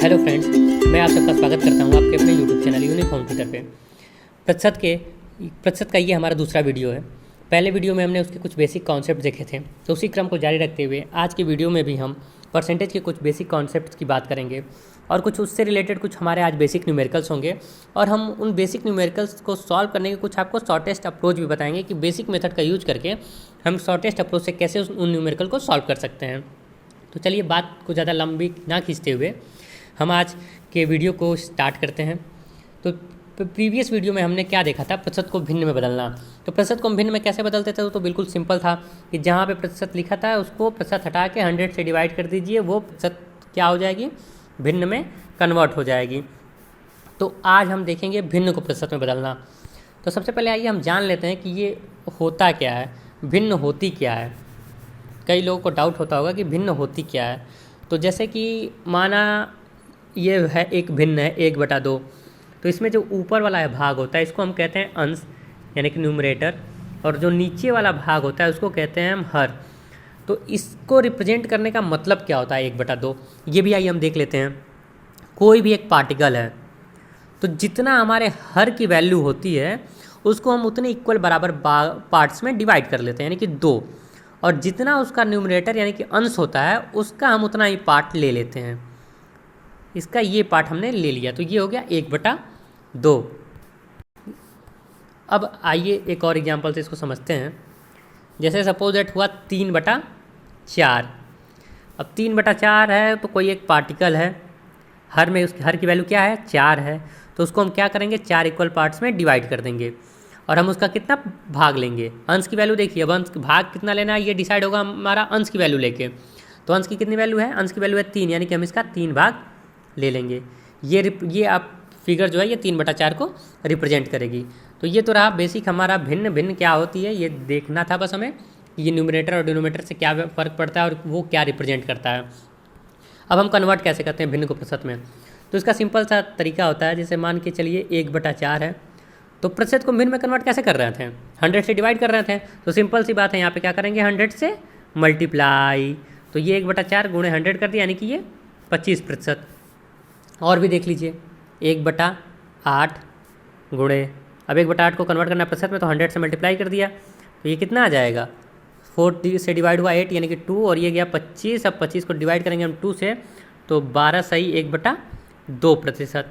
Hello friends, मैं आप सबका स्वागत करता हूं आपके अपने यूट्यूब चैनल यूनिफॉर्म ट्विटर पे। प्रतिशत का ये हमारा दूसरा वीडियो है। पहले वीडियो में हमने उसके कुछ बेसिक कॉन्सेप्ट देखे थे, तो उसी क्रम को जारी रखते हुए आज की वीडियो में भी हम परसेंटेज के कुछ बेसिक कॉन्सेप्ट्स की बात करेंगे और कुछ उससे रिलेटेड कुछ हमारे आज बेसिक न्यूमेरिकल्स होंगे और हम उन बेसिक न्यूमेरिकल्स को सॉल्व करने के कुछ आपको शॉर्टेस्ट अप्रोच भी बताएंगे कि बेसिक मेथड का यूज करके हम शॉर्टेस्ट अप्रोच से कैसे उन न्यूमेरिकल को सॉल्व कर सकते हैं। तो चलिए बात को ज़्यादा लंबी ना खींचते हुए हम आज के वीडियो को स्टार्ट करते हैं। तो प्रीवियस वीडियो में हमने क्या देखा था, प्रतिशत को भिन्न में बदलना। तो प्रतिशत को भिन्न में कैसे बदलते थे, तो बिल्कुल सिंपल था कि जहाँ पे प्रतिशत लिखा था उसको प्रतिशत हटा के 100 से डिवाइड कर दीजिए, वो प्रतिशत क्या हो जाएगी, भिन्न में कन्वर्ट हो जाएगी। तो आज हम देखेंगे भिन्न को प्रतिशत में बदलना। तो सबसे पहले आइए हम जान लेते हैं कि ये होता क्या है, भिन्न होती क्या है। कई लोगों को डाउट होता होगा कि भिन्न होती क्या है। तो जैसे कि माना ये है एक भिन्न है 1/2, तो इसमें जो ऊपर वाला है भाग होता है इसको हम कहते हैं अंश यानी कि न्यूमरेटर, और जो नीचे वाला भाग होता है उसको कहते हैं हम हर। तो इसको रिप्रेजेंट करने का मतलब क्या होता है 1/2, ये भी आइए हम देख लेते हैं। कोई भी एक पार्टिकल है तो जितना हमारे हर की वैल्यू होती है उसको हम उतने इक्वल बराबर पार्ट्स में डिवाइड कर लेते हैं, यानी कि 2, और जितना उसका न्यूमरेटर यानी कि अंश होता है उसका हम उतना ही पार्ट ले लेते हैं। इसका ये पार्ट हमने ले लिया, तो ये हो गया 1/2। अब आइए एक और एग्जांपल से इसको समझते हैं। जैसे सपोज दैट हुआ 3/4। अब 3/4 है तो कोई एक पार्टिकल है, हर में उसकी हर की वैल्यू क्या है, 4 है। तो उसको हम क्या करेंगे, 4 इक्वल पार्ट्स में डिवाइड कर देंगे और हम उसका कितना भाग लेंगे, अंश की वैल्यू। देखिए अब अंश भाग कितना लेना है ये डिसाइड होगा हमारा अंश की वैल्यू लेके। तो अंश की कितनी वैल्यू है, अंश की वैल्यू है 3, यानी कि हम इसका 3 भाग ले लेंगे। ये आप फिगर जो है ये 3/4 को रिप्रेजेंट करेगी। तो ये तो रहा बेसिक हमारा भिन्न क्या होती है, ये देखना था बस हमें, ये न्यूमरेटर और डिनोमिनेटर से क्या फ़र्क पड़ता है और वो क्या रिप्रेजेंट करता है। अब हम कन्वर्ट कैसे करते हैं भिन्न को प्रतिशत में, तो इसका सिंपल सा तरीका होता है। जैसे मान के चलिए 1/4 है, तो प्रतिशत को भिन्न में कन्वर्ट कैसे कर रहे थे, 100 से डिवाइड कर रहे थे। तो सिंपल सी बात है, यहाँ पे क्या करेंगे, 100 से मल्टीप्लाई। तो ये 1/4 गुणे 100 कर दिया, यानी कि ये 25%। और भी देख लीजिए 1/8 गुणे, अब 1/8 को कन्वर्ट करना प्रतिशत में, तो 100 से मल्टीप्लाई कर दिया, तो ये कितना आ जाएगा, 4 से डिवाइड हुआ 8 यानी कि 2, और ये गया 25। अब 25 को डिवाइड करेंगे हम 2 से, तो 12 सही 1/2%।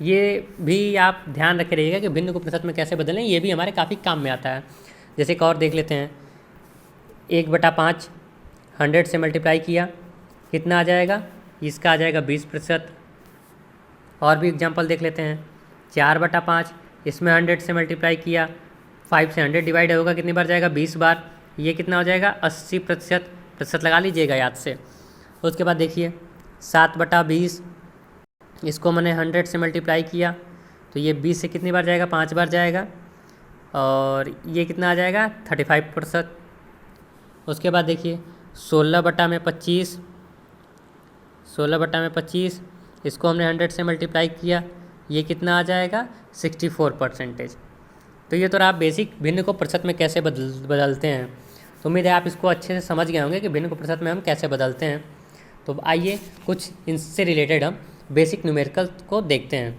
ये भी आप ध्यान रखे रहिएगा कि भिन्न को प्रतिशत में कैसे बदलें, ये भी हमारे काफ़ी काम में आता है। जैसे एक और देख लेते हैं, 1/5 100 से मल्टीप्लाई किया, कितना आ जाएगा, इसका आ जाएगा 20%। और भी एग्जांपल देख लेते हैं, 4/5 इसमें 100 से मल्टीप्लाई किया, 5 से 100 डिवाइड होगा कितनी बार जाएगा, 20 बार, ये कितना हो जाएगा 80%। प्रतिशत लगा लीजिएगा याद से। उसके बाद देखिए 7/20, इसको मैंने 100 से मल्टीप्लाई किया, तो ये 20 से कितनी बार जाएगा, 5 बार जाएगा, और ये कितना आ जाएगा 35%। उसके बाद देखिए 16/25, 16/25 इसको हमने 100 से मल्टीप्लाई किया, ये कितना आ जाएगा 64%। तो ये तो आप बेसिक भिन्न को प्रतिशत में कैसे बदलते हैं। तो उम्मीद है आप इसको अच्छे से समझ गए होंगे कि भिन्न को प्रतिशत में हम कैसे बदलते हैं। तो आइए कुछ इनसे रिलेटेड हम बेसिक न्यूमेरिकल को देखते हैं।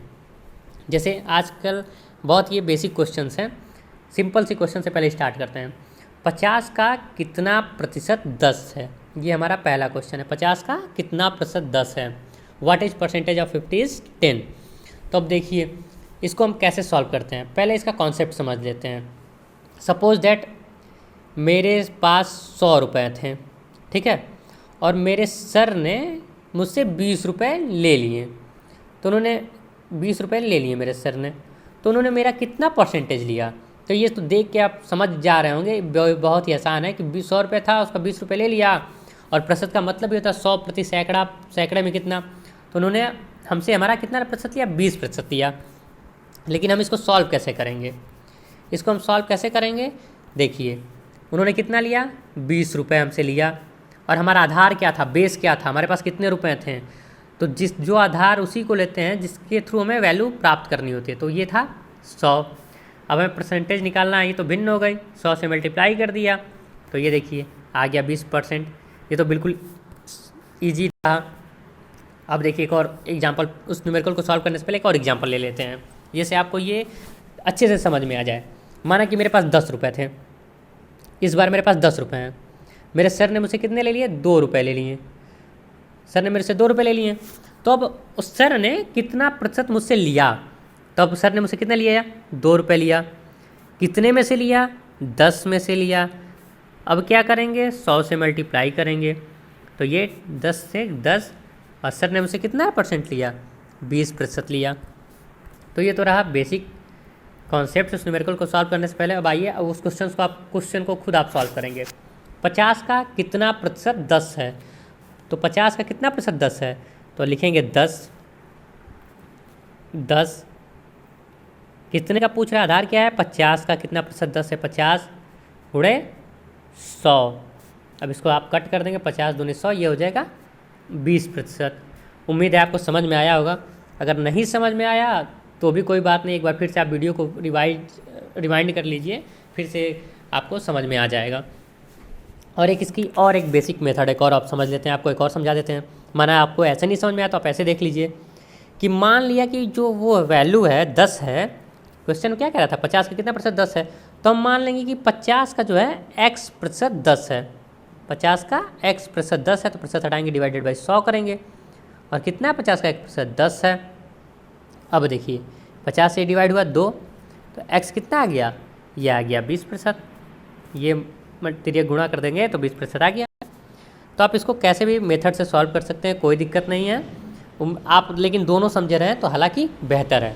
जैसे आजकल बहुत ये बेसिक क्वेश्चंस हैं, सिंपल सी क्वेश्चन से पहले स्टार्ट करते हैं। 50 का कितना प्रतिशत 10 है, ये हमारा पहला क्वेश्चन है। 50 का कितना प्रतिशत 10 है, what is percentage of 50 is 10। तो अब देखिए इसको हम कैसे सॉल्व करते हैं, पहले इसका कॉन्सेप्ट समझ लेते हैं। सपोज दैट मेरे पास 100 रुपये थे, ठीक है, और मेरे सर ने मुझसे 20 रुपये ले लिए। तो उन्होंने 20 रुपये ले लिए मेरे सर ने, तो उन्होंने मेरा कितना परसेंटेज लिया। तो ये तो देख के आप समझ जा रहे होंगे, बहुत ही आसान है कि 100 रुपये था, उसका 20 रुपये ले लिया, और प्रतिशत का मतलब ये होता है 100 प्रति सैकड़ा, सैकड़े में कितना। तो उन्होंने हमसे हमारा कितना प्रतिशत लिया, 20% लिया। लेकिन हम इसको सॉल्व कैसे करेंगे, इसको हम सॉल्व कैसे करेंगे, देखिए उन्होंने कितना लिया, 20 रुपये हमसे लिया, और हमारा आधार क्या था, बेस क्या था, हमारे पास कितने रुपए थे। तो जो आधार उसी को लेते हैं जिसके थ्रू हमें वैल्यू प्राप्त करनी होती है। तो ये था 100। अब हमें परसेंटेज निकालना है, ये तो भिन्न हो गई, 100 से मल्टीप्लाई कर दिया, तो ये देखिए आ गया 20%। ये तो बिल्कुल ईजी था। अब देखिए एक और एग्जांपल, उस न्यूमेरिकल को सॉल्व करने से पहले एक और एग्जांपल ले लेते हैं, जिससे आपको ये अच्छे से समझ में आ जाए। माना कि मेरे पास 10 रुपये थे, इस बार मेरे पास 10 रुपये हैं। मेरे सर ने मुझसे कितने ले लिए? 2 रुपये ले लिए। सर ने मेरे से 2 रुपये ले लिए। तो अब उस सर ने कितना प्रतिशत मुझसे लिया? तो अब सर ने मुझसे कितना लिया? 2 रुपये लिया। कितने में से लिया? 10 में से लिया। अब क्या करेंगे? 100 से मल्टीप्लाई करेंगे, तो ये 10 से 10, और सर ने मुझसे कितना % लिया? 20% लिया। तो ये तो रहा बेसिक कॉन्सेप्ट उस न्यूमेरिकल को सॉल्व करने से पहले। अब आइए उस क्वेश्चन को खुद आप सॉल्व करेंगे। 50 का कितना प्रतिशत 10 है? तो 50 का कितना प्रतिशत 10 है? तो लिखेंगे 10 कितने का पूछ रहा है? आधार क्या है? 50 का कितना प्रतिशत 10 है? 50 गुणे 100। अब इसको आप कट कर देंगे, 50 दूनी 100, ये हो जाएगा 20%। उम्मीद है आपको समझ में आया होगा। अगर नहीं समझ में आया तो भी कोई बात नहीं, एक बार फिर से आप वीडियो को रिवाइंड कर लीजिए, फिर से आपको समझ में आ जाएगा। और एक इसकी और एक बेसिक मेथड एक और आप समझ लेते हैं, आपको एक और समझा देते हैं। माना आपको ऐसे नहीं समझ में आया तो आप ऐसे देख लीजिए कि मान लिया कि जो वो वैल्यू है 10 है, क्वेश्चन क्या कह रहा था? 50 का कितना प्रतिशत 10 है, तो हम मान लेंगे कि 50 का जो है x% 10 है। 50 का x% 10 है, तो प्रतिशत हटाएंगे, डिवाइडेड बाई 100 करेंगे, और कितना है 50 का x% 10 है। अब देखिए 50 से डिवाइड हुआ 2, तो x कितना आ गया? ये आ गया 20%। ये मल्टीरियर गुणा कर देंगे तो 20% आ गया। तो आप इसको कैसे भी मेथड से सॉल्व कर सकते हैं, कोई दिक्कत नहीं है आप, लेकिन दोनों समझे रहें तो हालांकि बेहतर है।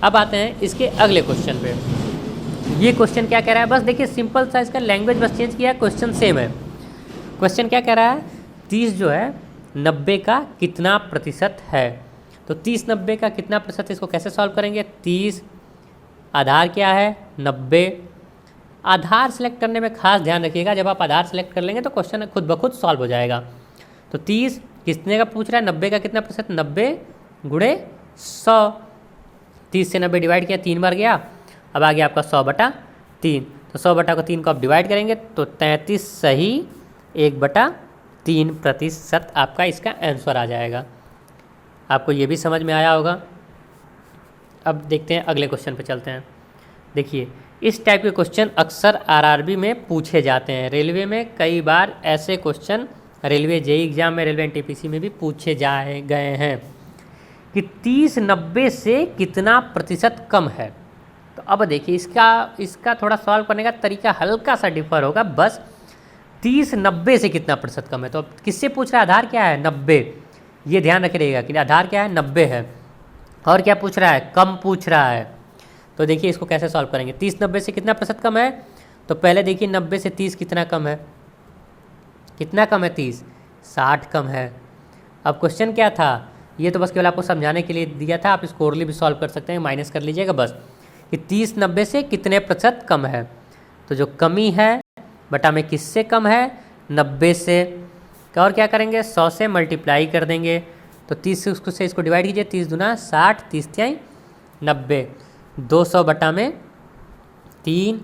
अब आते हैं इसके अगले क्वेश्चन पे। ये क्वेश्चन क्या कह रहा है? बस देखिए सिंपल सा, इसका लैंग्वेज बस चेंज किया है, क्वेश्चन सेम है। क्वेश्चन क्या कह रहा है? 30 जो है 90 का कितना प्रतिशत है? तो 30 90 का कितना प्रतिशत, इसको कैसे सॉल्व करेंगे? 30 आधार क्या है? 90। आधार सेलेक्ट करने में खास ध्यान रखिएगा, जब आप आधार सेलेक्ट कर लेंगे तो क्वेश्चन खुद ब खुद सॉल्व हो जाएगा। तो 30 कितने का पूछ रहा है? 90 का कितना प्रतिशत? 90 गुणे 100। 30 से 90 डिवाइड किया, 3 बार गया, अब आ गया आपका 100/3। तो 100/3 को आप डिवाइड करेंगे तो 33 सही 1/3% आपका इसका आंसर आ जाएगा। आपको ये भी समझ में आया होगा। अब देखते हैं अगले क्वेश्चन पे चलते हैं। देखिए इस टाइप के क्वेश्चन अक्सर आरआरबी में पूछे जाते हैं। रेलवे में कई बार ऐसे क्वेश्चन, रेलवे जेईई एग्जाम में, रेलवे एनटीपीसी में भी पूछे गए हैं कि 30 90 से कितना प्रतिशत कम है। तो अब देखिए इसका थोड़ा सॉल्व करने का तरीका हल्का सा डिफर होगा। बस 30 90 से कितना प्रतिशत कम है, तो अब किससे पूछ रहा है? आधार क्या है? 90। ये ध्यान रखिएगा कि आधार क्या है? 90 है। और क्या पूछ रहा है? कम पूछ रहा है। तो देखिए इसको कैसे सॉल्व करेंगे? 30 90 से कितना प्रतिशत कम है? तो पहले देखिए 90 से 30 कितना कम है? कितना कम है? 30 60 कम है। अब क्वेश्चन क्या था? ये तो बस केवल आपको समझाने के लिए दिया था, आप इसको ओरली भी सॉल्व कर सकते हैं, माइनस कर लीजिएगा बस, कि 30 90 से कितने प्रतिशत कम है। तो जो कमी है बटा में किससे कम है? 90 से। और क्या करेंगे? 100 से मल्टीप्लाई कर देंगे, तो 30 से इसको डिवाइड कीजिए, 30 दूना 60, 30 तिहाई 90, 200/3।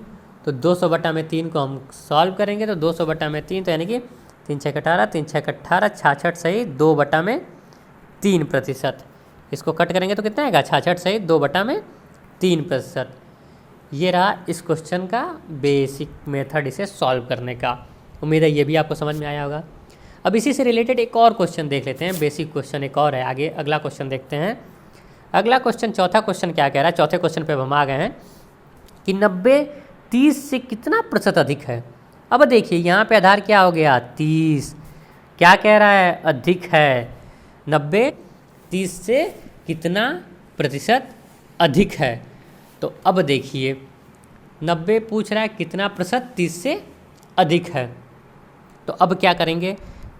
तो 200/3 को हम सॉल्व करेंगे तो 200/3, तो यानी कि 3 6 18, 3 6 18, 66 सही 2/3%। इसको कट करेंगे तो कितना आएगा? 66 सही 2/3%। ये रहा इस क्वेश्चन का बेसिक मेथड इसे सॉल्व करने का। उम्मीद है ये भी आपको समझ में आया होगा। अब इसी से रिलेटेड एक और क्वेश्चन देख लेते हैं, बेसिक क्वेश्चन एक और है। आगे अगला क्वेश्चन देखते हैं। अगला क्वेश्चन, चौथा क्वेश्चन क्या कह रहा है? चौथे क्वेश्चन पे हम आ गए हैं कि 90 30 से कितना प्रतिशत अधिक है। अब देखिए यहाँ पे आधार क्या हो गया? 30। क्या कह रहा है? अधिक है। 90 30 से कितना प्रतिशत अधिक है। तो अब देखिए 90 पूछ रहा है कितना प्रतिशत 30 से अधिक है। तो अब क्या करेंगे?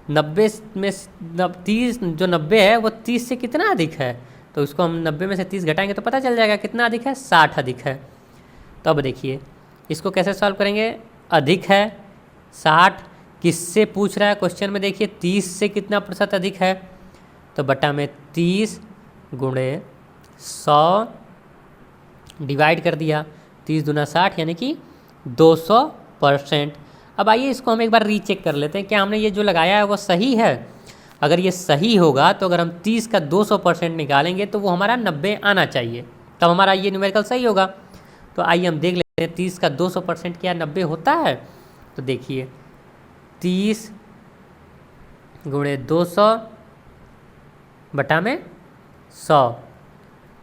90 में 30, जो 90 है वो 30 से कितना अधिक है, तो उसको हम 90 में से 30 घटाएंगे तो पता चल जाएगा कितना अधिक है? 60 अधिक है। तो अब देखिए इसको कैसे सॉल्व करेंगे? अधिक है 60, किससे पूछ रहा है क्वेश्चन में? देखिए 30 से कितना प्रतिशत अधिक है, तो बटा में 30 गुणे 100 डिवाइड कर दिया, 30 दूना 60 यानी कि 200%। अब आइए इसको हम एक बार रीचेक कर लेते हैं, क्या हमने ये जो लगाया है वो सही है? अगर ये सही होगा तो अगर हम 30 का 200% निकालेंगे तो वो हमारा 90 आना चाहिए, तब हमारा ये न्यूमेरिकल सही होगा। तो आइए हम देख लेते हैं 30 का 200% क्या 90 होता है। तो देखिए 30 गुणे 200 बटा में 100,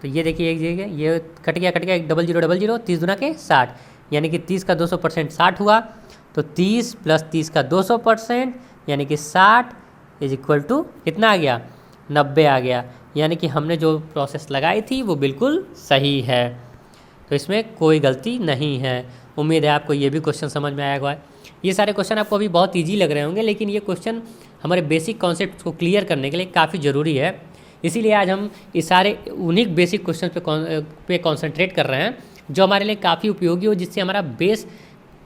तो ये देखिए एक जगह ये कट गया एक 0000, 30 दुना के 60, यानी कि 30 का 200% 60 हुआ। तो 30 प्लस 30 का 200% यानी कि 60 इज इक्वल टू कितना आ गया, 90 आ गया। यानी कि हमने जो प्रोसेस लगाई थी वो बिल्कुल सही है, तो इसमें कोई गलती नहीं है। उम्मीद है आपको ये भी क्वेश्चन समझ में आया होगा। ये सारे क्वेश्चन आपको अभी बहुत ईजी लग रहे होंगे, लेकिन ये क्वेश्चन हमारे बेसिक कॉन्सेप्ट को क्लियर करने के लिए काफ़ी ज़रूरी है। इसीलिए आज हम इस सारे उन्हीं बेसिक क्वेश्चन पे कॉन्सेंट्रेट कर रहे हैं जो हमारे लिए काफ़ी उपयोगी हो, जिससे हमारा बेस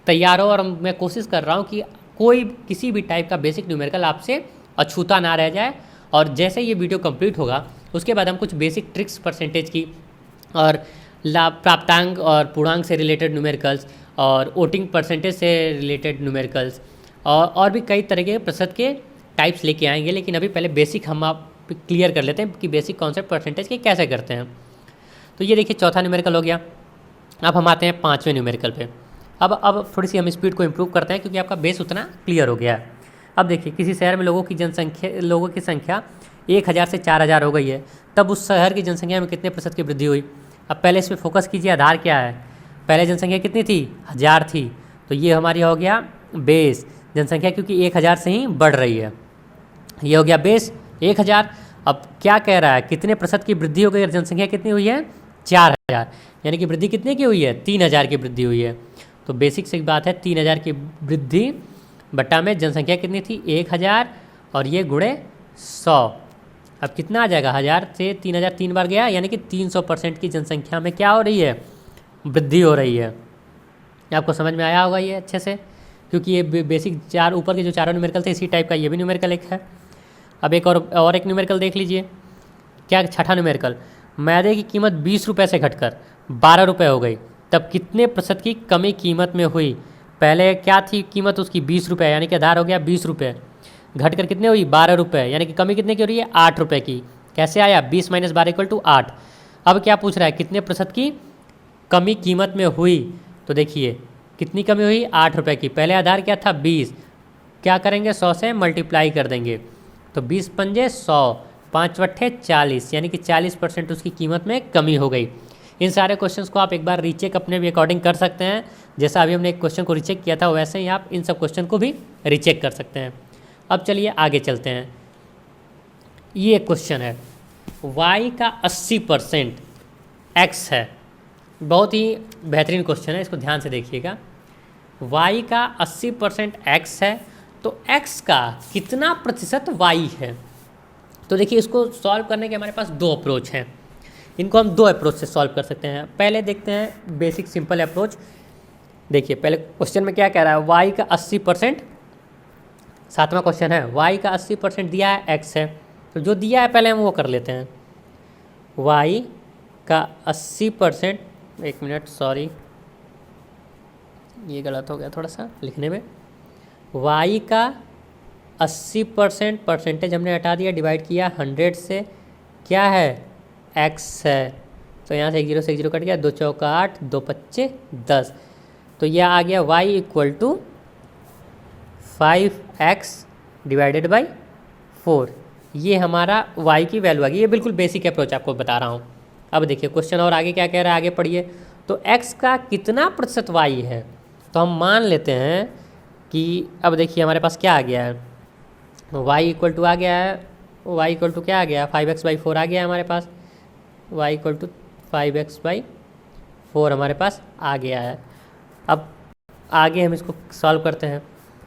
तैयार हो। और मैं कोशिश कर रहा हूँ कि कोई किसी भी टाइप का बेसिक न्यूमेरिकल आपसे अछूता ना रह जाए। और जैसे ये वीडियो कंप्लीट होगा उसके बाद हम कुछ बेसिक ट्रिक्स परसेंटेज की और प्राप्तांक और पूर्णांक से रिलेटेड न्यूमेरिकल्स और वोटिंग परसेंटेज से रिलेटेड न्यूमेरिकल्स और भी कई तरह के प्रतिशत के टाइप्स लेके आएंगे। लेकिन अभी पहले बेसिक हम आप क्लियर कर लेते हैं कि बेसिक कॉन्सेप्ट परसेंटेज के कैसे करते हैं। तो ये देखिए चौथा न्यूमेरिकल हो गया। अब हम आते हैं पाँचवें न्यूमेरिकल पे। अब थोड़ी सी हम स्पीड को इम्प्रूव करते हैं क्योंकि आपका बेस उतना क्लियर हो गया है। अब देखिए किसी शहर में लोगों की संख्या 1000 से 4000 हो गई है, तब उस शहर की जनसंख्या में कितने प्रतिशत की वृद्धि हुई। अब पहले इस पर फोकस कीजिए, आधार क्या है। पहले जनसंख्या कितनी थी, 1000 थी, तो ये हमारी हो गया बेस जनसंख्या, क्योंकि 1000 से ही बढ़ रही है। ये हो गया बेस 1000। अब क्या कह रहा है, कितने प्रतिशत की वृद्धि हो गई और जनसंख्या कितनी हुई है, 4000, यानी कि वृद्धि कितने की हुई है, 3000 की वृद्धि हुई है। तो बेसिक सी बात है, 3000 की वृद्धि बटा में जनसंख्या कितनी थी 1000 और ये गुणे 100। अब कितना आ जाएगा, 1000 से 3000 3 बार गया, यानी कि 300% की जनसंख्या में क्या हो रही है, वृद्धि हो रही है। आपको समझ में आया होगा ये अच्छे से, क्योंकि ये बेसिक चार ऊपर के जो चारों न्यूमेरिकल थे इसी टाइप का ये भी न्यूमेरिकल एक है। अब एक और एक न्यूमेरिकल देख लीजिए, क्या छठा न्यूमेरिकल, मैदे की कीमत 20 रुपये से घटकर 12 रुपये हो गई, तब कितने प्रतिशत की कमी कीमत में हुई। पहले क्या थी कीमत उसकी 20 रुपये, यानी कि आधार हो गया 20 रुपये, घटकर कितने हुई 12 रुपये, यानी कि कमी कितने की हो रही है 8 रुपये की। कैसे आया, 20 माइनस 12 इक्वल टू 8। अब क्या पूछ रहा है, कितने प्रतिशत की कमी कीमत में हुई। तो देखिए कितनी कमी हुई, 8 रुपये की। पहले आधार क्या था 20, क्या करेंगे 100 से मल्टीप्लाई कर देंगे, तो 20 पंजे 100, 5 वट्ठे 40, यानी कि 40% उसकी कीमत में कमी हो गई। इन सारे क्वेश्चंस को आप एक बार रीचेक अपने भी अकॉर्डिंग कर सकते हैं, जैसा अभी हमने एक क्वेश्चन को रीचेक किया था वैसे ही आप इन सब क्वेश्चन को भी रीचेक कर सकते हैं। अब चलिए आगे चलते हैं। ये क्वेश्चन है, y का 80% x है। बहुत ही बेहतरीन क्वेश्चन है, इसको ध्यान से देखिएगा। y का 80% x है, तो x का कितना प्रतिशत y है। तो देखिए इसको सॉल्व करने के हमारे पास दो अप्रोच हैं, इनको हम दो अप्रोच से सॉल्व कर सकते हैं। पहले देखते हैं बेसिक सिंपल अप्रोच। देखिए पहले क्वेश्चन में क्या कह रहा है, y का 80%, सातवां क्वेश्चन है, y का 80% दिया है, x है, तो जो दिया है पहले हम वो कर लेते हैं। y का 80%, एक मिनट सॉरी ये गलत हो गया थोड़ा सा लिखने में। y का 80% परसेंटेज हमने हटा दिया, डिवाइड किया 100 से, क्या है x है, तो यहाँ से 1 0 कट गया, 2 चौका 8, 2 पच्चे 10, तो यह आ गया y equal to 5x divided by 4। ये हमारा y की वैल्यू आ गई। ये बिल्कुल बेसिक अप्रोच आपको बता रहा हूँ। अब देखिए क्वेश्चन और आगे क्या कह रहा है, आगे पढ़िए। तो x का कितना प्रतिशत y है, तो हम मान लेते हैं कि अब देखिए हमारे पास क्या आ गया है, y इक्वल टू आ गया है, y इक्वल टू क्या आ गया, 5x बाई 4 आ गया है हमारे पास, y equal to 5x by 4 हमारे पास आ गया है। अब आगे हम इसको सॉल्व करते हैं।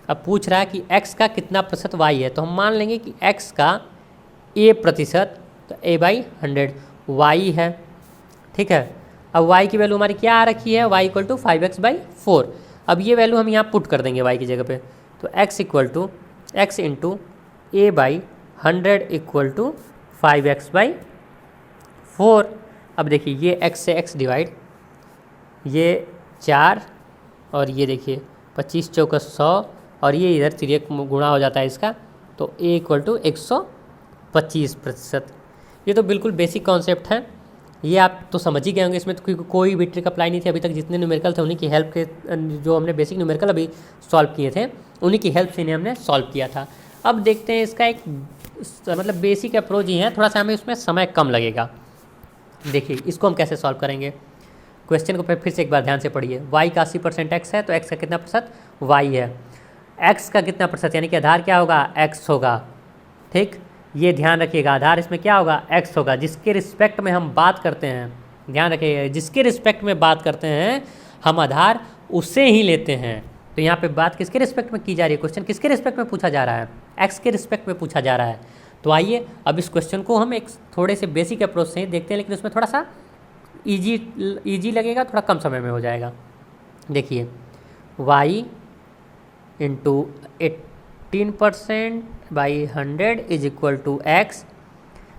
अब पूछ रहा है कि x का कितना प्रतिशत y है, तो हम मान लेंगे कि x का a प्रतिशत, तो a बाई 100 y है, ठीक है। अब y की वैल्यू हमारी क्या आ रखी है, y equal to 5x by 4। अब ये वैल्यू हम यहाँ पुट कर देंगे y की जगह पे, तो x equal to x into a by 100 equal to 5x by 4। अब देखिए ये x से x डिवाइड, ये 4 और ये देखिए 25 चौका 100, और ये इधर तिरक गुणा हो जाता है इसका तो ए इक्वल टू 125%। ये तो बिल्कुल बेसिक कॉन्सेप्ट है, ये आप तो समझ ही गए होंगे। इसमें तो कोई भी ट्रिक अप्लाई नहीं थी अभी तक। जितने न्यूमेरिकल थे उन्हीं की हेल्प के, जो हमने बेसिक न्यूमेरिकल अभी सॉल्व किए थे उन्हीं की हेल्प से इन्हें हमने सॉल्व किया था। अब देखते हैं इसका एक मतलब बेसिक अप्रोच ही है, थोड़ा सा हमें इसमें समय कम लगेगा। देखिए इसको हम कैसे सॉल्व करेंगे। क्वेश्चन को फिर से एक बार ध्यान से पढ़िए। y का 80% x है तो x का कितना प्रतिशत y है। x का कितना प्रतिशत यानी कि आधार क्या होगा, x होगा। ठीक, ये ध्यान रखिएगा, आधार इसमें क्या होगा, x होगा। जिसके रिस्पेक्ट में हम बात करते हैं, ध्यान रखिएगा, जिसके रिस्पेक्ट में बात करते हैं हम आधार उसे ही लेते हैं। तो यहाँ पे बात किसके रिस्पेक्ट में की जा रही है, क्वेश्चन किसके रिस्पेक्ट में पूछा जा रहा है, x के रिस्पेक्ट में पूछा जा रहा है। तो आइए अब इस क्वेश्चन को हम एक थोड़े से बेसिक अप्रोच से देखते हैं, लेकिन उसमें थोड़ा सा ईजी लगेगा, थोड़ा कम समय में हो जाएगा। देखिए y into 18% by 100 is equal to x।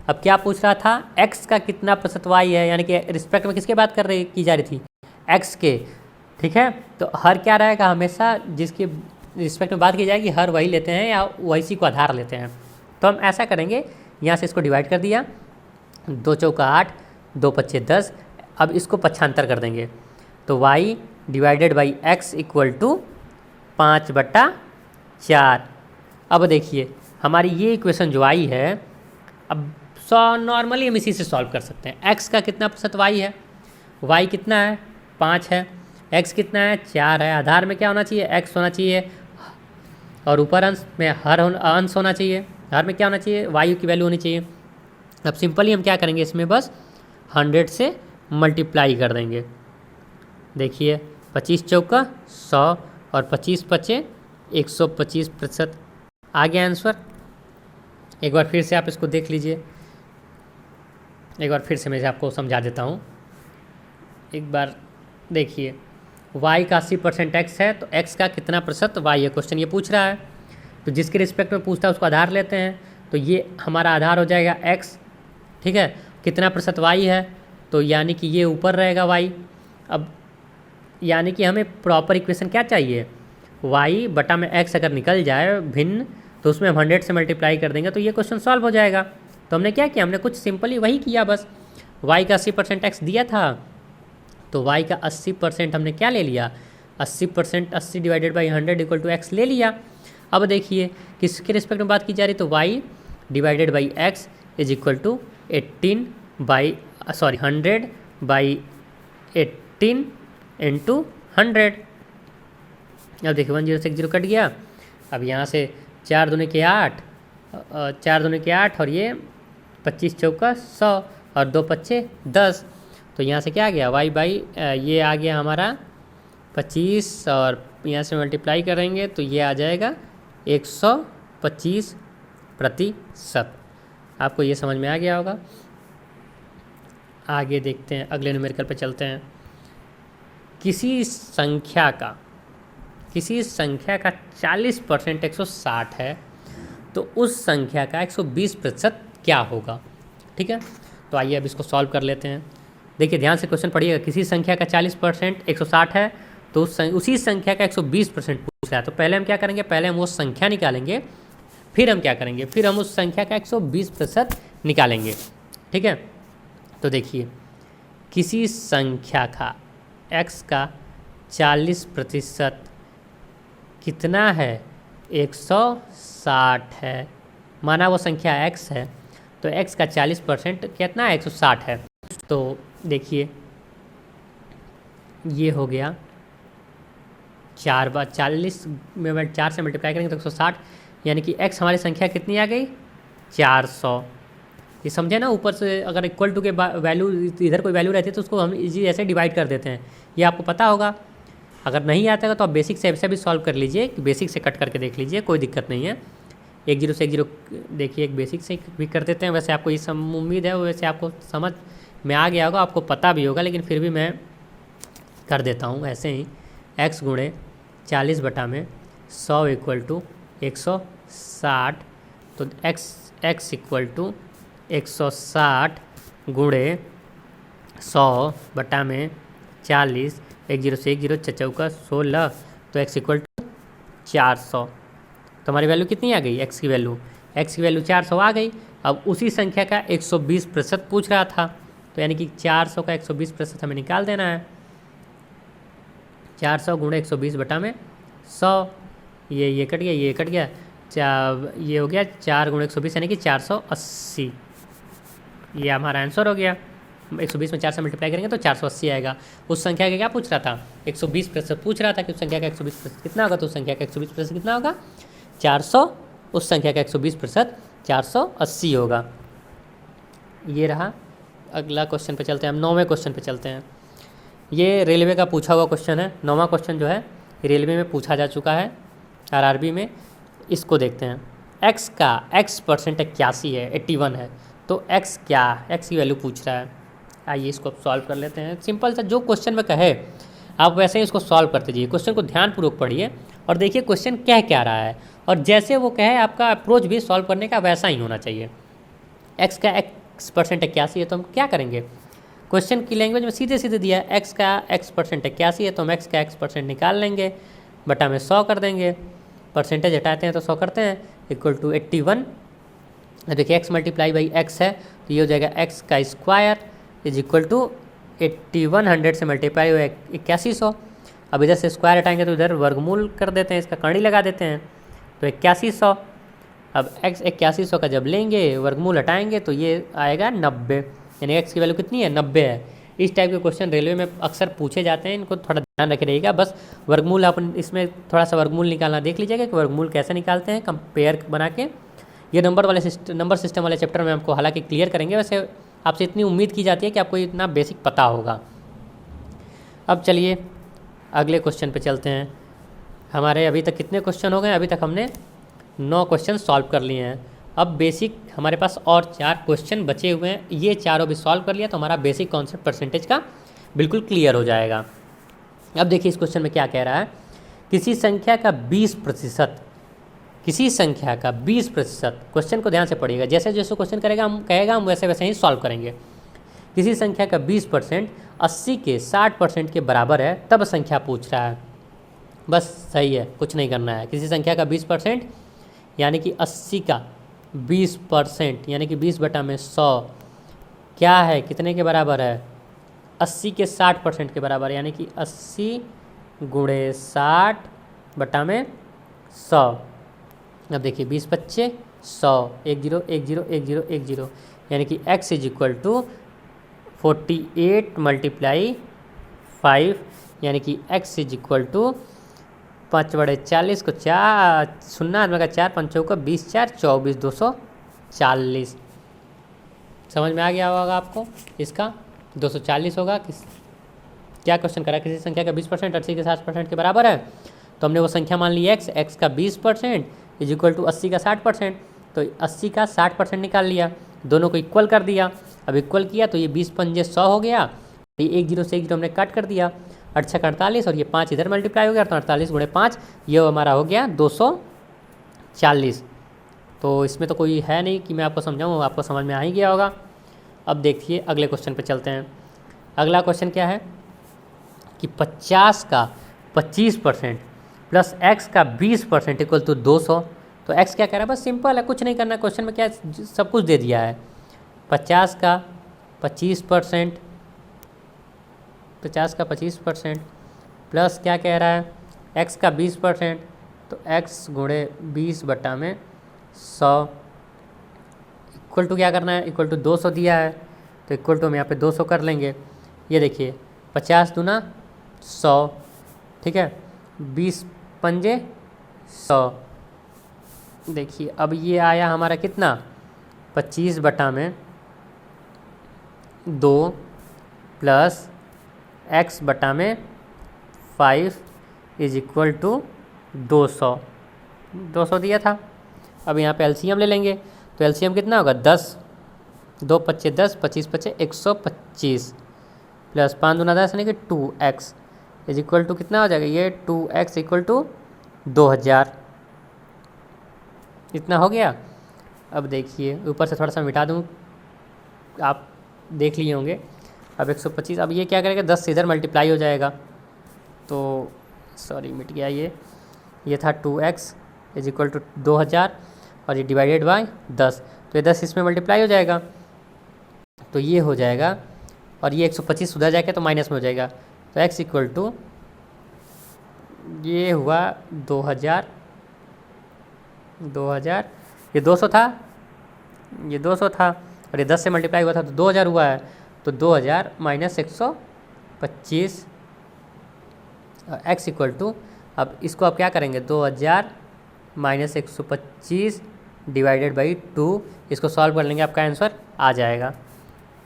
अब क्या पूछ रहा था, x का कितना प्रतिशत y है, यानी कि रिस्पेक्ट में किसके बात की जा रही थी, x के। ठीक है, तो हर क्या रहेगा, हमेशा जिसके रिस्पेक्ट में बात की जाएगी हर वही लेते हैं या वैसी को आधार लेते हैं। तो हम ऐसा करेंगे, यहाँ से इसको डिवाइड कर दिया, 2 चौका 8, 2 पच्चे 10। अब इसको पक्षांतर कर देंगे तो y divided by x equal to 5/4। अब देखिए हमारी ये इक्वेशन जो आई है, अब नॉर्मली हम इसी से सॉल्व कर सकते हैं। x का कितना प्रतिशत y है, y कितना है 5 है, x कितना है 4 है, आधार में क्या होना चाहिए, x होना चाहिए, और ऊपर अंश में अंश होना चाहिए, हर में क्या होना चाहिए, y की वैल्यू होनी चाहिए। अब सिंपली हम क्या करेंगे, इसमें बस 100 से मल्टीप्लाई कर देंगे। देखिए 25 चौका 100 और 25 पचे 125%। आ गया आंसर। एक बार फिर से आप इसको देख लीजिए, एक बार फिर से मैं आपको समझा देता हूँ। एक बार देखिए, y का 80% x है तो x का कितना प्रतिशत y है, क्वेश्चन ये पूछ रहा है। तो जिसके रिस्पेक्ट में पूछता है उसको आधार लेते हैं, तो ये हमारा आधार हो जाएगा x। ठीक है, कितना प्रतिशत y है, तो यानी कि ये ऊपर रहेगा y। अब यानी कि हमें प्रॉपर इक्वेशन क्या चाहिए, y बटा में x अगर निकल जाए भिन्न, तो उसमें हम 100 से मल्टीप्लाई कर देंगे तो ये क्वेश्चन सॉल्व हो जाएगा। तो हमने क्या किया, हमने कुछ सिंपली वही किया, बस y का 80% x दिया था तो y का 80% हमने क्या ले लिया, 80% 80 divided by 100 equal to x ले लिया। अब देखिए किसके रिस्पेक्ट में बात की जा रही, तो y divided by x is equal to 100 by 18 into 100। अब देखिए 10 से 0 कट गया। अब यहाँ से 4 दूनी के 8, 4 दूनी के 8 और ये 25 चौका 100 और 2 पच्चे 10। तो यहाँ से क्या आ गया, y बाई ये आ गया हमारा 25 और यहाँ से मल्टीप्लाई करेंगे तो ये आ जाएगा 125%। आपको ये समझ में आ गया होगा। आगे देखते हैं, अगले न्यूमेरिकल पे चलते हैं। किसी संख्या का 40% 160 है तो उस संख्या का 120% क्या होगा। ठीक है, तो आइए अब इसको सॉल्व कर लेते हैं। देखिए ध्यान से क्वेश्चन पढ़िएगा, किसी संख्या का 40% 160 है तो उसी संख्या का 120% पूछ रहा है। तो पहले हम क्या करेंगे, पहले हम वो संख्या निकालेंगे, फिर हम क्या करेंगे, फिर हम उस संख्या का 120% निकालेंगे। ठीक है, तो देखिए किसी संख्या का x का 40% कितना है, 160 है। माना वो संख्या x है तो x का 40% कितना है, 160 है। तो देखिए ये हो गया 4 बार 40 में 4 से मल्टीप्लाई करेंगे तो 160, यानी कि x हमारी संख्या कितनी आ गई, 400। ये समझे ना, ऊपर से अगर इक्वल टू के वैल्यू इधर कोई वैल्यू रहती है तो उसको हम इजी ऐसे डिवाइड कर देते हैं, ये आपको पता होगा। अगर नहीं आता है तो आप बेसिक से ऐसे भी सॉल्व कर लीजिए, बेसिक से कट करके देख लीजिए, कोई दिक्कत नहीं है। 10 से 10 देखिए, एक बेसिक से भी कर देते हैं। वैसे आपको ये सब उम्मीद है वैसे आपको समझ में आ गया होगा, आपको पता भी होगा, लेकिन फिर भी मैं कर देता हूँ ऐसे ही। x गुणे 40 बटा में 100 इक्वल टू 160, तो x इक्वल टू 160 गुणे 100 बटा में 40, 10 से 10 चौका 16, तो x इक्वल टू 400। तो हमारी वैल्यू कितनी आ गई, x की वैल्यू 400 आ गई। अब उसी संख्या का 120% पूछ रहा था, तो यानी कि 400 का 120% हमें निकाल देना है। 400 गुणे 120 बटा में 100, ये कट गया, ये कट गया, ये हो गया 4 गुणे 120 यानी कि 480। ये हमारा आंसर हो गया। 120 में 4 से मल्टीप्लाई करेंगे तो 480 आएगा। उस संख्या का क्या पूछ रहा था, 120% पूछ रहा था कि उस संख्या का 120% कितना होगा, तो उस संख्या का 120% कितना होगा, 400। उस संख्या का 120% 480 होगा। ये रहा। अगला क्वेश्चन पे चलते हैं हम, 9वें क्वेश्चन पे चलते हैं। ये रेलवे का पूछा हुआ क्वेश्चन है। 9वां क्वेश्चन जो है रेलवे में पूछा जा चुका है, आरआरबी में। इसको देखते हैं। x का x% 81 है, 81 है, तो x क्या, x की वैल्यू पूछ रहा है। आइए इसको अब सॉल्व कर लेते हैं। सिंपल सा, जो क्वेश्चन में कहे आप वैसे ही इसको सॉल्व करते जाइए। क्वेश्चन को ध्यानपूर्वक पढ़िए और देखिए क्वेश्चन कह क्या रहा है, और जैसे वो कहे आपका अप्रोच भी सॉल्व करने का वैसा ही होना चाहिए। x का x% 81 है, तो हम क्या करेंगे, क्वेश्चन की लैंग्वेज में सीधे सीधे दिया है। x का x% 81 है, तो हम x का x% निकाल लेंगे, बटा में 100 कर देंगे। परसेंटेज हटाते हैं तो 100 करते हैं, इक्वल टू 81। देखिए x मल्टीप्लाई बाई x है, तो ये हो जाएगा x का स्क्वायर इज इक्वल टू 8100 से मल्टीप्लाई हुआ 8100। अब इधर से स्क्वायर हटाएंगे तो इधर वर्गमूल कर देते हैं, इसका कड़ी लगा देते हैं, तो 8100। अब x 8100 का जब लेंगे वर्गमूल हटाएंगे तो ये आएगा 90, यानी x की वैल्यू कितनी है, 90 है। इस टाइप के क्वेश्चन रेलवे में अक्सर पूछे जाते हैं, इनको थोड़ा ध्यान रखे रहिएगा। बस वर्गमूल अपन इसमें थोड़ा सा वर्गमूल निकालना देख लीजिएगा कि वर्गमूल कैसे निकालते हैं, कंपेयर बना के। ये नंबर सिस्टम वाले चैप्टर में हमको हालांकि क्लियर करेंगे, वैसे आपसे इतनी उम्मीद की जाती है कि आपको इतना बेसिक पता होगा। अब चलिए अगले क्वेश्चन पे चलते हैं। हमारे अभी तक कितने क्वेश्चन हो गए, अभी तक हमने 9 क्वेश्चन सॉल्व कर लिए हैं। अब बेसिक हमारे पास और 4 क्वेश्चन बचे हुए हैं, ये चारों भी सॉल्व कर लिया तो हमारा बेसिक कॉन्सेप्ट परसेंटेज का बिल्कुल क्लियर हो जाएगा। अब देखिए इस क्वेश्चन में क्या कह रहा है, किसी संख्या का 20%, किसी संख्या का 20%, क्वेश्चन को ध्यान से पढ़िएगा, जैसे जैसे क्वेश्चन करेगा हम कहेगा हम वैसे वैसे ही सॉल्व करेंगे। किसी संख्या का 20% 80 के 60% के बराबर है, तब संख्या पूछ रहा है। बस सही है, कुछ नहीं करना है। किसी संख्या का 20% यानी कि 80 का 20% यानी कि 20 बटा में 100 क्या है, कितने के बराबर है, 80 के 60% के बराबर, यानी कि 80 गुणे 60 बटा में 100। अब देखिए 20 25 100, 1 0 1 0 1 0 1 0, यानी कि x is equal to 48 multiply 5, यानी कि x इज इक्वल टू 5 बड़े 40 को 4 शून्य का 4 पंचों का 20 4 24 240। समझ में आ गया होगा आपको, इसका 240 होगा। क्या क्वेश्चन करा, किसी संख्या का 20% 80 के 60% के बराबर है, तो हमने वो संख्या मान ली x का 20% इज इक्वल टू 80 का 60%, तो 80 का 60% निकाल लिया, दोनों को इक्वल कर दिया। अब इक्वल किया तो ये 20 पंजे 100 हो गया, ये 1 0 से 1 0 हमने कट कर दिया, 8 का 48 और ये 5 इधर मल्टीप्लाई हो गया, तो 48 गुणे 5 ये हमारा हो गया 240। तो इसमें तो कोई है नहीं कि मैं आपको समझाऊँ, आपको समझ में आ ही गया होगा। अब देखिए अगले क्वेश्चन पे चलते हैं। अगला क्वेश्चन क्या है कि 50 का 25% प्लस x का 20% इक्वल टू 200। तो x क्या कह रहा है, बस सिंपल है, कुछ नहीं करना, क्वेश्चन में क्या सब कुछ दे दिया है। 50 का 25%, 50 का 25% प्लस क्या कह रहा है, x का 20%, तो x गुणे 20 बटा में 100 इक्वल टू क्या करना है, इक्वल टू 200 दिया है, तो इक्वल टू हम यहाँ पे 200 कर लेंगे। ये देखिए 50 दूना 100, ठीक है, 20 पंजे 100। देखिए अब ये आया हमारा कितना, 25 बटा में 2 प्लस x बटा में 5 इज इक्वल टू 200 दिया था। अब यहाँ पे एलसीएम ले लेंगे, तो एलसीएम कितना होगा, 10, 2 पच्चे 10, 25 पच्चे 125 प्लस 5 दूना 10 यानी कि 2x इज इक्वल टू कितना हो जाएगा, ये 2x इक्वल टू 2000। इतना हो गया। अब देखिए ऊपर से थोड़ा सा मिटा दूँ, आप देख लिए होंगे। अब 125, अब ये क्या करेगा, 10 से इधर मल्टीप्लाई हो जाएगा, तो सॉरी मिट गया, ये था 2x इज इक्वल टू 2000 और ये डिवाइडेड बाय 10, तो ये 10 इसमें मल्टीप्लाई हो जाएगा, तो ये हो जाएगा और ये 125 उधर जाएगा तो माइनस में हो जाएगा, तो x इक्वल टू ये हुआ 2000 ये 200 था, ये 200 था और ये 10 से मल्टीप्लाई हुआ था तो 2000 हुआ है, तो 2000 माइनस 125 x इक्वल टू, अब इसको आप क्या करेंगे 2000 माइनस 125 डिवाइडेड बाई 2, इसको सॉल्व कर लेंगे आपका आंसर आ जाएगा।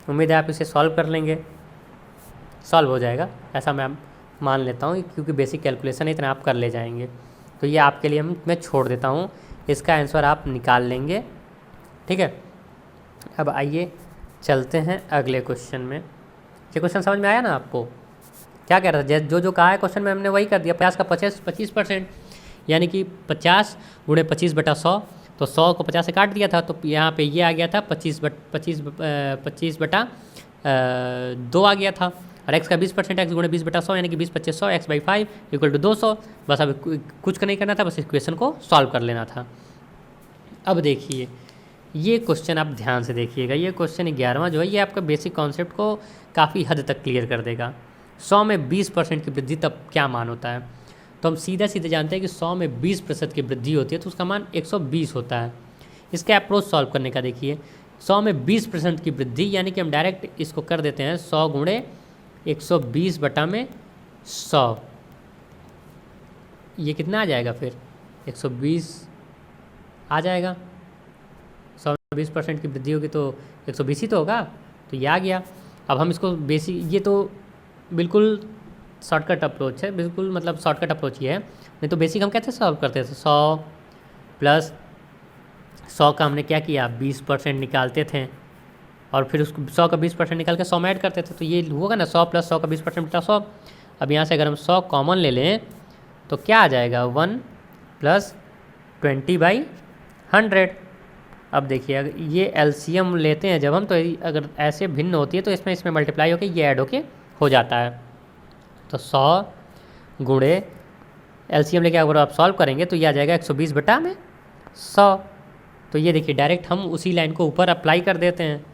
उम्मीद है आप इसे सॉल्व कर लेंगे, सॉल्व हो जाएगा ऐसा मैं मान लेता हूँ, क्योंकि बेसिक कैलकुलेशन है इतना आप कर ले जाएंगे, तो ये आपके लिए मैं छोड़ देता हूँ, इसका आंसर आप निकाल लेंगे। ठीक है, अब आइए चलते हैं अगले क्वेश्चन में। ये क्वेश्चन समझ में आया ना आपको? क्या कह रहा था, जो कहा है क्वेश्चन में हमने वही कर दिया। 50 का 25%, यानी कि 50 गुणे 25/100, तो 100 को 50 से काट दिया था, तो यहाँ पे ये आ गया था 25/2 आ गया था, और x का 20% x गुणे 20/100 यानी कि 20/2500 x/5 इक्वल टू 200। बस अब कुछ नहीं करना था, बस इक्वेशन को सॉल्व कर लेना था। अब देखिए ये क्वेश्चन आप ध्यान से देखिएगा, ये क्वेश्चन 11वां जो है ये आपका बेसिक कॉन्सेप्ट को काफ़ी हद तक क्लियर कर देगा। 100 में 20% की वृद्धि तब क्या मान होता है, तो हम सीधे जानते हैं कि 100 में 20% की वृद्धि होती है तो उसका मान 120 होता है। इसका अप्रोच सॉल्व करने का देखिए, 100 में 20% की वृद्धि यानी कि हम डायरेक्ट इसको कर देते हैं 100 गुणे 120 बटा में 100, ये कितना आ जाएगा फिर 120 आ जाएगा। 100 में 20% की वृद्धि होगी तो 120 ही तो होगा, तो ये आ गया। अब हम इसको बेसिक, ये तो बिल्कुल शॉर्टकट अप्रोच है, बिल्कुल मतलब शॉर्टकट अप्रोच ये है, नहीं तो बेसिक हम कैसे सॉल्व करते थे, 100 प्लस 100 का हमने क्या किया 20% निकालते थे और फिर उसको 100 का 20% निकाल के 100 में ऐड करते थे, तो ये होगा ना 100 प्लस 100 का 20% बटा 100। अब यहाँ से अगर हम 100 कॉमन ले लें तो क्या आ जाएगा 1 प्लस 20/100। अब देखिए अगर ये एलसीएम लेते हैं जब हम, तो अगर ऐसे भिन्न होती है तो इसमें मल्टीप्लाई होके ये ऐड होके हो जाता है, तो 100 गुणे एलसीएम लेके अगर आप सॉल्व करेंगे तो ये आ जाएगा 120 बटा में 100। तो ये देखिए डायरेक्ट हम उसी लाइन को ऊपर अप्लाई कर देते हैं।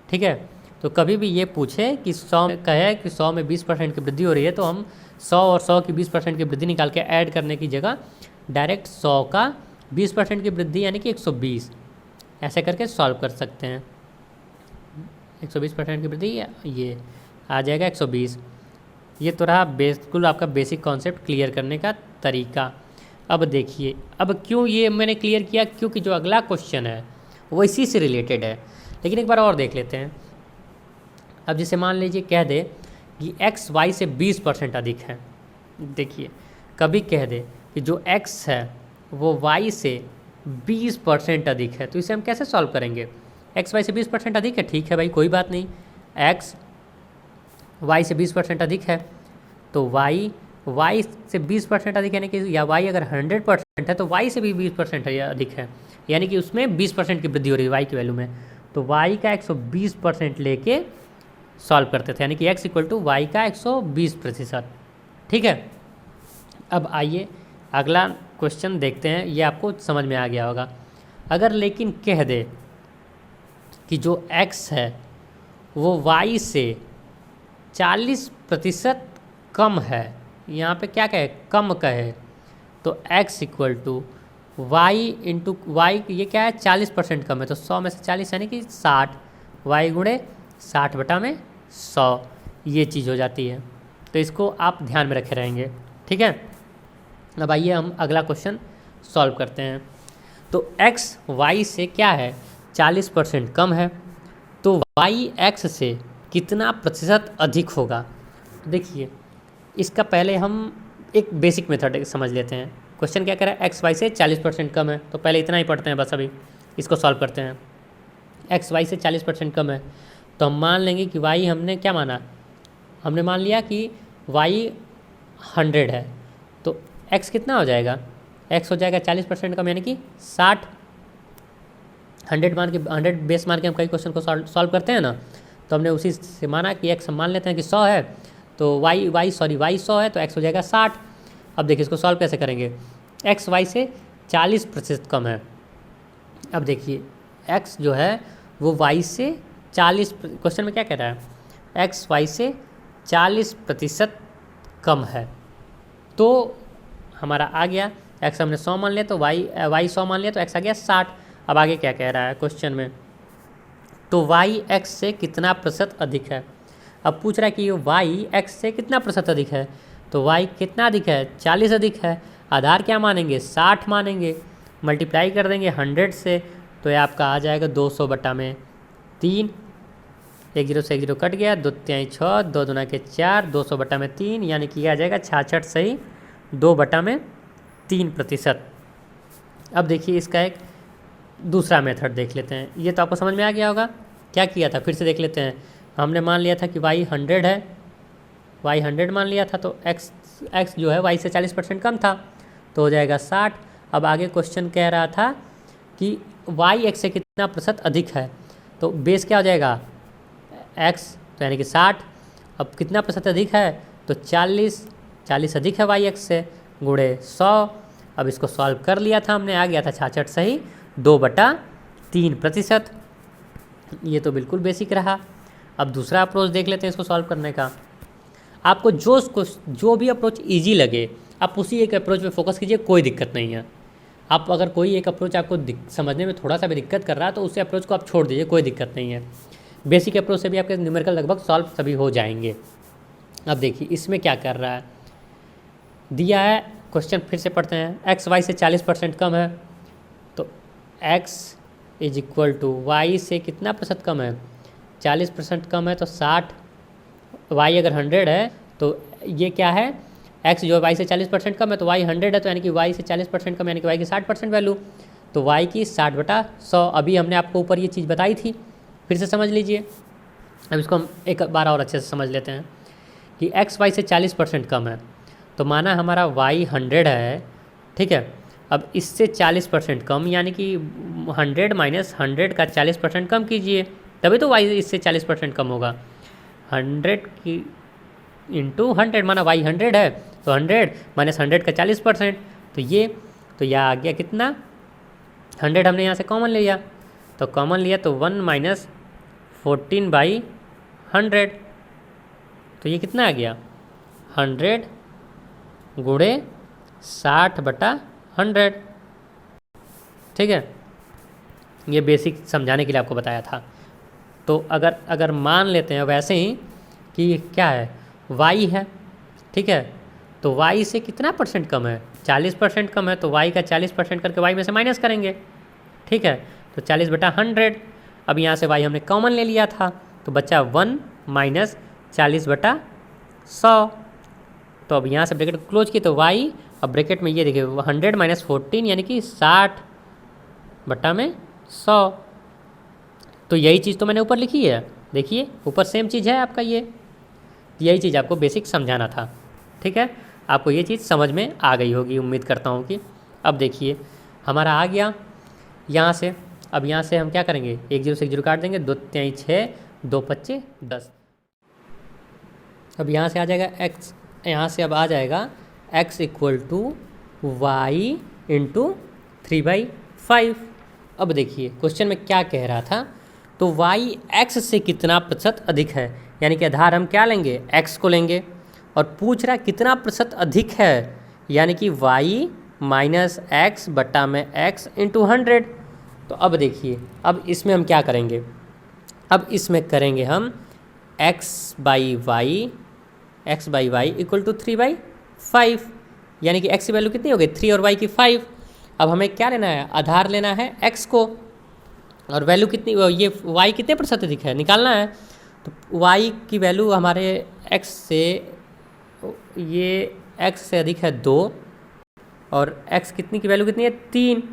ठीक है, तो कभी भी ये पूछे कि 100 कहे कि 100 में 20% की वृद्धि हो रही है, तो हम 100 और 100 की 20% की वृद्धि निकाल के ऐड करने की जगह डायरेक्ट 100 का 20% की वृद्धि यानी कि 120 ऐसे करके सॉल्व कर सकते हैं। 120% की वृद्धि ये आ जाएगा 120। ये तो रहा बिल्कुल आपका बेसिक कॉन्सेप्ट क्लियर करने का तरीका। अब देखिए, अब क्यों ये मैंने क्लियर किया, क्योंकि जो अगला क्वेश्चन है वो इसी से रिलेटेड है, लेकिन एक बार और देख लेते हैं। अब जैसे मान लीजिए कह दे कि x y से 20% अधिक है, देखिए कभी कह दे कि जो x है वो y से 20% अधिक है, तो इसे हम कैसे सॉल्व करेंगे। x y से 20% अधिक है, ठीक है भाई कोई बात नहीं, x y से 20% अधिक है तो y से 20% अधिक यानी कि या y अगर 100% है तो y से भी 20% है या अधिक है, यानी कि उसमें 20% की वृद्धि हो रही है y की वैल्यू में, तो y का 120% लेके सॉल्व करते थे, यानी कि x इक्वल टू वाई का 120%। ठीक है, अब आइए अगला क्वेश्चन देखते हैं, ये आपको समझ में आ गया होगा। अगर लेकिन कह दे कि जो x है वो y से 40% कम है, यहाँ पे क्या कहे कम कहे, तो x equal to Y into Y, ये क्या है 40% कम है, तो 100 में से 40 यानी कि 60, y गुणे 60 बटा में 100 ये चीज़ हो जाती है, तो इसको आप ध्यान में रखे रहेंगे। ठीक है, अब आइए हम अगला क्वेश्चन सॉल्व करते हैं। तो x y से क्या है 40% कम है, तो y x से कितना प्रतिशत अधिक होगा। देखिए इसका पहले हम एक बेसिक मेथड समझ लेते हैं। क्वेश्चन क्या कह रहा है, एक्स वाई से 40% कम है, तो पहले इतना ही पढ़ते हैं बस, अभी इसको सॉल्व करते हैं। एक्स वाई से 40% कम है, तो हम मान लेंगे कि वाई हमने क्या माना, हमने मान लिया कि वाई 100 है, तो एक्स कितना हो जाएगा, एक्स हो जाएगा 40% कम यानी कि 60। 100 बेस मान के हम कई क्वेश्चन को सॉल्व करते हैं ना, तो हमने उसी से माना कि एक्स हम मान लेते हैं कि 100 है, तो वाई 100 है तो एक्स हो जाएगा 60। अब देखिए इसको सॉल्व कैसे करेंगे, एक्स वाई से 40% कम है। अब देखिए एक्स जो है वो वाई से 40, क्वेश्चन में क्या कह रहा है, एक्स वाई से 40% कम है। तो हमारा आ गया एक्स हमने 100 मान लिया तो वाई 100 मान लिया तो एक्स आ गया 60। अब आगे क्या कह रहा है क्वेश्चन में, तो वाई एक्स से कितना प्रतिशत अधिक है। अब पूछ रहा है कि वाई एक्स से कितना प्रतिशत अधिक है, तो वाई कितना अधिक है, 40 अधिक है। आधार क्या मानेंगे, 60 मानेंगे, मल्टीप्लाई कर देंगे 100 से, तो ये आपका आ जाएगा 200/3। 1 0 से 1 0 कट गया, 2 3 6, 2 दूना के 4, 200/3, यानी कि आ जाएगा 66 सही 2/3%। अब देखिए इसका एक दूसरा मेथड देख लेते हैं। ये तो आपको समझ में आ गया होगा क्या किया था, फिर से देख लेते हैं। हमने मान लिया था कि वाई 100 है, वाई 100 मान लिया था, तो एक्स जो है वाई से 40% कम था, तो हो जाएगा 60। अब आगे क्वेश्चन कह रहा था कि वाई एक्स से कितना प्रतिशत अधिक है, तो बेस क्या हो जाएगा एक्स, तो यानी कि 60। अब कितना प्रतिशत अधिक है, तो 40 अधिक है वाई एक्स से, गुणे 100। अब इसको सॉल्व कर लिया था हमने, आ गया था 66 सही 2/3%। ये तो बिल्कुल बेसिक रहा। अब दूसरा अप्रोच देख लेते हैं इसको सॉल्व करने का। आपको जो भी अप्रोच इजी लगे आप उसी एक अप्रोच पे फोकस कीजिए, कोई दिक्कत नहीं है। आप अगर कोई एक अप्रोच आपको समझने में थोड़ा सा भी दिक्कत कर रहा है तो उस अप्रोच को आप छोड़ दीजिए, कोई दिक्कत नहीं है। बेसिक अप्रोच से भी आपके न्यूमेरिकल लगभग सॉल्व सभी हो जाएंगे। अब देखिए इसमें क्या कर रहा है, दिया है क्वेश्चन, फिर से पढ़ते हैं। एक्स वाई से 40% कम है, तो X is equal to Y से कितना प्रतिशत कम है, 40% कम है तो 60। वाई अगर 100 है तो ये क्या है, एक्स जो वाई से 40% कम है तो वाई 100 है, तो यानी कि वाई से 40% कम यानी कि वाई की 60% वैल्यू, तो वाई की 60/100। अभी हमने आपको ऊपर ये चीज़ बताई थी, फिर से समझ लीजिए। अब इसको हम एक बार और अच्छे से समझ लेते हैं कि एक्स वाई से 40% कम है, तो माना हमारा वाई 100 है, ठीक है। अब इससे 40% कम यानी कि 100 माइनस 100 का 40% कम कीजिए, तभी तो वाई इससे 40% कम होगा। 100 की इंटू 100, माना वाई 100 है तो 100 माइनस 100 का 40%, तो यह आ गया कितना, 100 हमने यहाँ से कॉमन लिया, तो कॉमन लिया तो 1 माइनस 14/100, तो ये कितना आ गया 100 गुणे 60/100। ठीक है, ये बेसिक समझाने के लिए आपको बताया था। तो अगर मान लेते हैं वैसे ही कि क्या है, y है, ठीक है, तो y से कितना परसेंट कम है, 40% कम है, तो y का 40% करके y में से माइनस करेंगे, ठीक है, तो 40/100। अब यहाँ से y हमने कॉमन ले लिया था, तो बचा 1 माइनस 40/100। तो अब यहाँ से ब्रैकेट क्लोज की तो y, अब ब्रैकेट में ये देखिए 100 माइनस 14 यानी कि 60/100। तो यही चीज़ तो मैंने ऊपर लिखी है, देखिए ऊपर सेम चीज़ है आपका, यही चीज़ आपको बेसिक समझाना था। ठीक है, आपको ये चीज़ समझ में आ गई होगी, उम्मीद करता हूँ कि। अब देखिए हमारा आ गया यहाँ से। अब यहाँ से हम क्या करेंगे, 1 0 से 1 0 काट देंगे, 2 3 6, 2 5 10। अब यहाँ से आ जाएगा x, यहाँ से अब आ जाएगा x equal to Y into 3/5। अब देखिए क्वेश्चन में क्या कह रहा था, तो y x से कितना प्रतिशत अधिक है, यानी कि आधार हम क्या लेंगे, x को लेंगे, और पूछ रहा है कितना प्रतिशत अधिक है, यानी कि y माइनस एक्स बटा में x इंटू 100। तो अब देखिए, अब इसमें हम क्या करेंगे, अब इसमें करेंगे हम x by Y equal to 3/5, यानी कि x की वैल्यू कितनी हो गई 3 और y की 5। अब हमें क्या लेना है, आधार लेना है x को, और वैल्यू कितनी, ये y कितने प्रतिशत अधिक है निकालना है। तो y की वैल्यू हमारे x से, ये x से अधिक है 2, और x कितनी की वैल्यू कितनी है 3।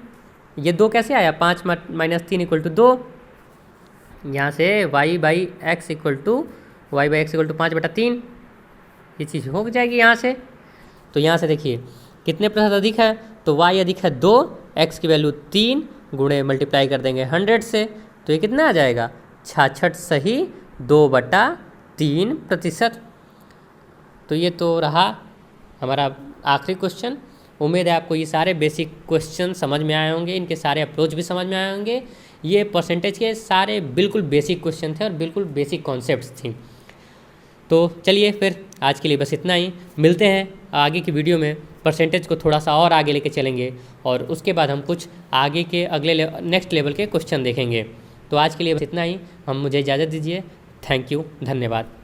ये 2 कैसे आया, 5 माइनस 3 इक्वल टू 2। यहाँ से y by X equal to 5/3, ये चीज़ हो जाएगी यहाँ से। तो यहाँ से देखिए कितने प्रतिशत अधिक है, तो y अधिक है 2, x की वैल्यू 3 गुणे मल्टीप्लाई कर देंगे 100 से, तो ये कितना आ जाएगा 66 सही 2/3%। तो ये तो रहा हमारा आखिरी क्वेश्चन। उम्मीद है आपको ये सारे बेसिक क्वेश्चन समझ में आए होंगे, इनके सारे अप्रोच भी समझ में आए होंगे। ये परसेंटेज के सारे बिल्कुल बेसिक क्वेश्चन थे और बिल्कुल बेसिक कॉन्सेप्ट्स थी। तो चलिए फिर आज के लिए बस इतना ही, मिलते हैं आगे की वीडियो में। परसेंटेज को थोड़ा सा और आगे लेके चलेंगे और उसके बाद हम कुछ आगे के अगले नेक्स्ट लेवल के क्वेश्चन देखेंगे। तो आज के लिए बस इतना ही, मुझे इजाज़त दीजिए। थैंक यू, धन्यवाद।